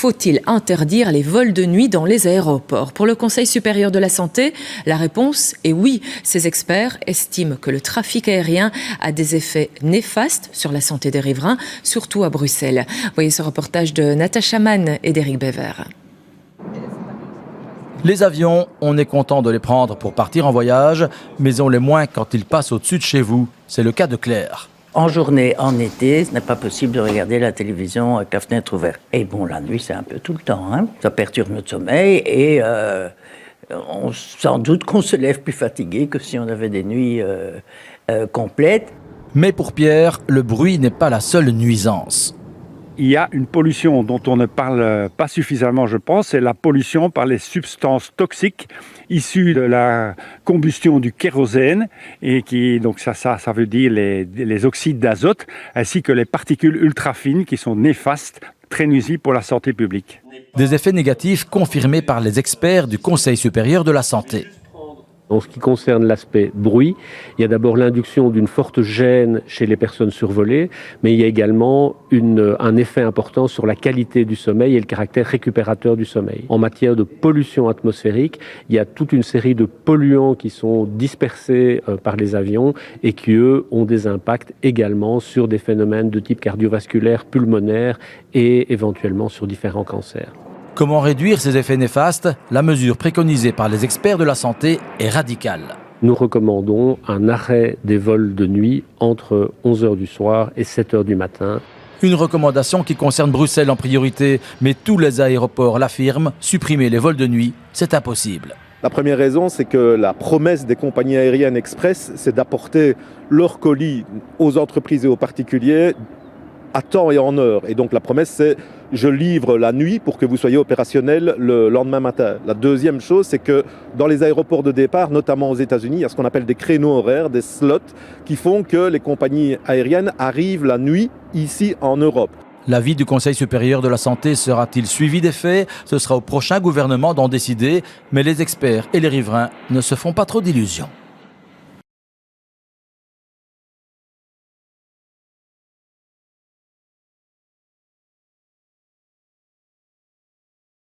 Faut-il interdire les vols de nuit dans les aéroports? Pour le Conseil supérieur de la santé, la réponse est oui. Ces experts estiment que le trafic aérien a des effets néfastes sur la santé des riverains, surtout à Bruxelles. Voyez ce reportage de Natacha Mann et d'Éric Bever. Les avions, on est content de les prendre pour partir en voyage, mais on les moins quand ils passent au-dessus de chez vous. C'est le cas de Claire. En journée, en été, ce n'est pas possible de regarder la télévision avec la fenêtre ouverte. Et bon, la nuit, c'est un peu tout le temps. Ça perturbe notre sommeil et sans doute qu'on se lève plus fatigué que si on avait des nuits complètes. Mais pour Pierre, le bruit n'est pas la seule nuisance. Il y a une pollution dont on ne parle pas suffisamment, je pense, c'est la pollution par les substances toxiques issues de la combustion du kérosène et donc ça veut dire les oxydes d'azote ainsi que les particules ultra fines qui sont néfastes, très nuisibles pour la santé publique. Des effets négatifs confirmés par les experts du Conseil supérieur de la santé. En ce qui concerne l'aspect bruit, il y a d'abord l'induction d'une forte gêne chez les personnes survolées, mais il y a également un effet important sur la qualité du sommeil et le caractère récupérateur du sommeil. En matière de pollution atmosphérique, il y a toute une série de polluants qui sont dispersés par les avions et qui, eux, ont des impacts également sur des phénomènes de type cardiovasculaire, pulmonaire et éventuellement sur différents cancers. Comment réduire ces effets néfastes? La mesure préconisée par les experts de la santé est radicale. Nous recommandons un arrêt des vols de nuit entre 11h du soir et 7h du matin. Une recommandation qui concerne Bruxelles en priorité, mais tous les aéroports l'affirment, supprimer les vols de nuit, c'est impossible. La première raison, c'est que la promesse des compagnies aériennes express, c'est d'apporter leurs colis aux entreprises et aux particuliers à temps et en heure. Et donc la promesse, c'est je livre la nuit pour que vous soyez opérationnel le lendemain matin. La deuxième chose, c'est que dans les aéroports de départ, notamment aux États-Unis, il y a ce qu'on appelle des créneaux horaires, des slots, qui font que les compagnies aériennes arrivent la nuit ici en Europe. L'avis du Conseil supérieur de la santé sera-t-il suivi des faits? Ce sera au prochain gouvernement d'en décider, mais les experts et les riverains ne se font pas trop d'illusions.